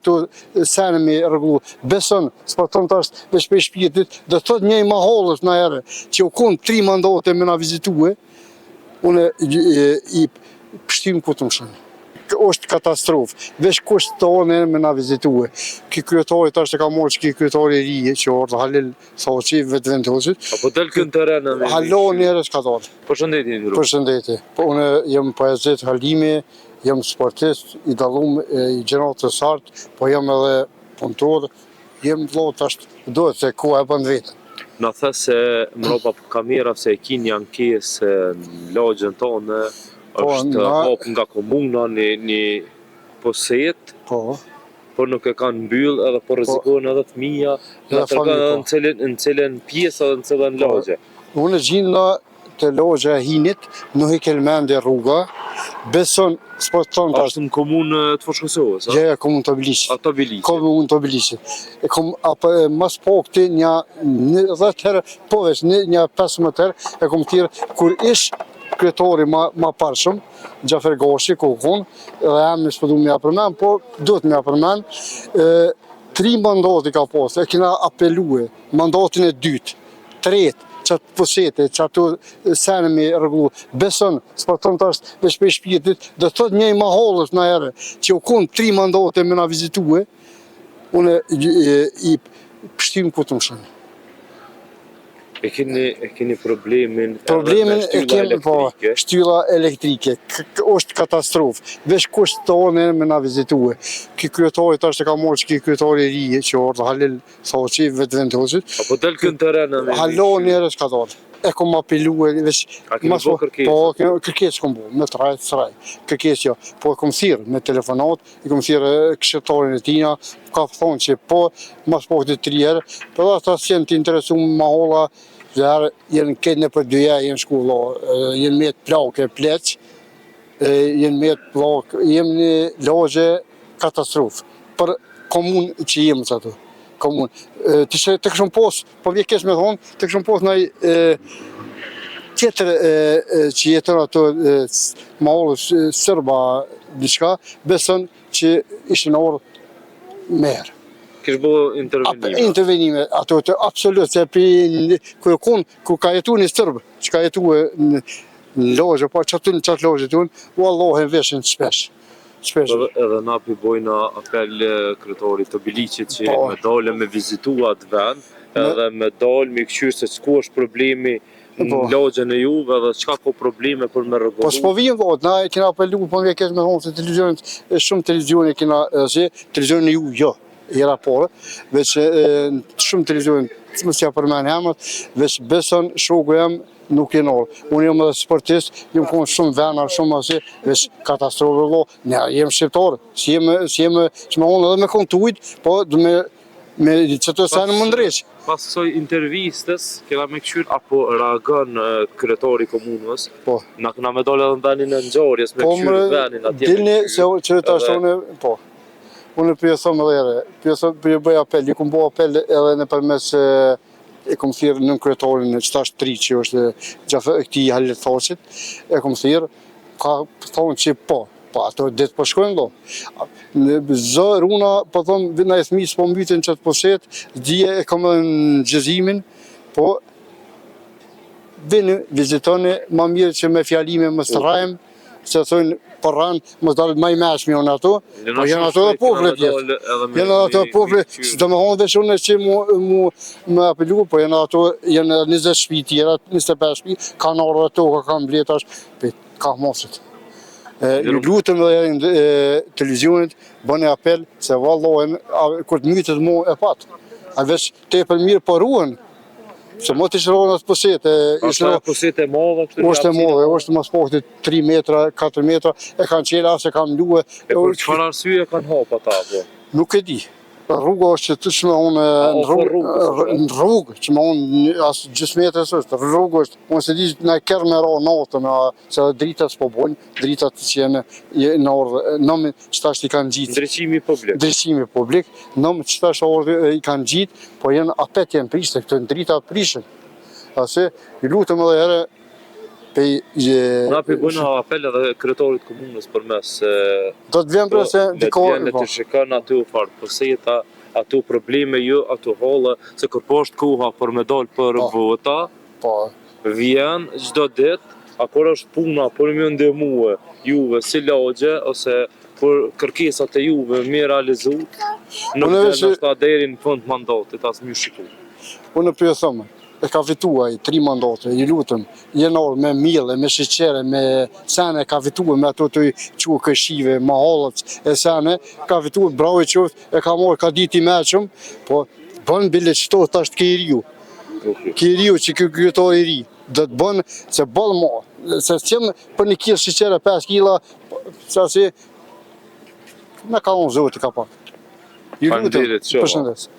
Të sene me rregullu, beson, sporton tash veç për shpirtit, do thot një ma hollës na herë, që u konë 3 mandate me na vizitue, unë i pështim ku të më shënë. Është katastrofë, veç kusht të onë me na vizitue. Ky kryetari tash e ka marrë që ky kryetari i ri, që orë Halil Saoqi, vetë vendosit. Apo del kënë të rena me Halo njerës ka dalë. Përshëndetje, Ndru. Përshëndetje. Po unë jam poezit Halimi, jam sportist, i dallum i gjenerat të sartë, po jam edhe punëtor, jem vllot tash, duhet se ku e bën vetë. Na the se mbrapa kamera se e kin një ankesë në lagjën tonë, është hap nga komuna një poset, por nuk e kanë mbyll edhe po rrezikojnë edhe fëmija, na tregon në cilën pjesë edhe në cilën lagje. Unë gjinda të lagja e Hinit, nuk i kelmende rruga, beson sporton tash. Është në komunë të Fushkësovës, a? Ja, komunë të Biliqit. Të Biliqit. Komunë të Biliqit. E kom apo mas pokti një 10 herë, po veç një 15 herë e kom thirr kur ish kryetari ma parshëm, Gjafer Gashi, ku kon, edhe emri s'po du m'ja përmend, po duhet m'ja përmend. 3 mandati ka pas, e kena apelue, mandatin e dytë, tretë, qatë posete, qatë sene me rregullu, beson, sporton tash veç për shpirtit, do thot një ma hollës na herë, që u konë 3 mandate me na vizitue, unë i pështim ku të më shënë. E keni problemin e kemi, po, shtylla elektrike, është katastrofë, veç kusht të onë me na vizitue. Ky kryetari tash e ka marrë që ky kryetari i ri, që orë Halil Saoqi, vetë vendosit. Apo del kënë të rena me Halo njerës ka dalë. E kom apelue, veç... A keni bo kërkesë? Po, kërkesë kom bo, me trajt, sraj. Kërkesë jo, po e kom thirë me telefonat, i kom thirë këshilltarin e tina, ka thonë që po, mas po këtë 3 herë, për ata s'jen të interesu ma holla, dhe jenë këtë në për 2 herë, jenë shkulla, jenë me të plake, pleq, jenë me të plake, jenë një lagje katastrofë, për komunë që jemë që ato. Komunë. Të këshëm pos, po vje kesh me thonë, të këshëm pos në tjetër që jetën ato ma orës sërba diçka, besën që ishtë në orë merë. Kishë bo intervenime? Intervenime, ato të absolut, se ku ka jetu një sërbë, që ka jetu në lagje, po qatë lagje të unë, u Allahin veshin shpesh. Edhe na përbojna apel kryetarit të Biliqit që me dalë me vizituat vend, edhe me dalë me këqyrë se çku është problemi në lagjen e juve dhe çka ka probleme për me rregullu. Po s'po vijnë vot, na kena apelu, po më kesh me thonë se televizionin, shumë televizione kena televizionin e ju jo, era porë, veç shumë televizionin, mos ja përmend emrat, veç beson shoku jam nuk e nërë. Unë jam edhe sportist, jam konë shumë vena, shumë asë, veç katastrofë vëllo. Ne jem shqiptarë, si jemi që me onë edhe me konë të ujtë, po du me që të senë më ndreqë. Pas kësoj intervistës, kena me këshyr, apo reagon kryetari komunës, na këna me dole edhe në venin e ngjarjes, me këshyr venin atje. Dilni se që të ashtë unë, po. Unë për jesëm edhe ere, për bëj apel, i kom bo apel edhe në përmes e kom thirë në kryetarin e qëtash 3 që është këti Halil Saoqit, e kom thirë, ka thonë që po, ato ditë po shkojnë do. Zë runa, po thonë, vina e thmi s'po mbytin që të poset, dhije e kom edhe në gjëzimin, po vini, vizitoni, ma mirë që me fjalime më strajmë, se thonë, për ranë, më dalë maj meshmi janë ato, po janë ato dhe pofle pjesë. Janë ato dhe pofle, si të me honë dhe shumë që mu apelu, po janë ato, janë 20 shpi tjera, 25 shpi, kanë orë dhe toka, kanë bletash, ka mosit. Ju lutëm dhe televizionit, bëni apel, se vallohen, kur të mytët mu e patë. A veç te për mirë për ruën, se më të ishë ronë atë posete. Ashtë posete e modhe? Oshtë e modhe, oshtë mas pohti 3 metra, 4 metra, e kanë qela, se kanë luë. E për qëfar arsye kanë hapa ta, po? Nuk e di. Rruga është që të që me unë në rrugë, që me unë asë gjysë metrës është, rrugë është, unë se di në kërë me ra natën, se dritat s'po bojnë, dritat që jene në orë, nëmë qëta është i kanë gjitë. Ndryqimi publik, nëmë qëta është orë i kanë gjitë, po jenë apet jenë prishtë, këtë në dritat prishën. Ase, i lutëm edhe ere, Na për bëjnë apel edhe kryetorit komunës përmes do të vjen për se dikore të shikon aty u farë përseta, aty probleme jo, aty holle, se kur po është koha për me dal për vota, vjen çdo ditë, a kur është puna për më ndihmue juve si lagje ose për kërkesat e juve me realizu, nuk vjen ashta deri në fund mandatit as më shiku. Unë për thëmë, e ka fituaj 3 mandate, i lutëm, jenar me mille, me sheqere, me sene, ka fituaj me ato të quë këshive, ma halët e sene, ka fituaj, bravo i qoftë, e ka morë, ka diti meqëm, po bënë bile qëto të ashtë Kiriu. Kiriu që kryetari i ri, dhe të bënë, se bëllë ma, se s'jem për një kilë sheqere 5 kila, që asi, me ka unë zotë ka pak. I lutëm, përshëndes.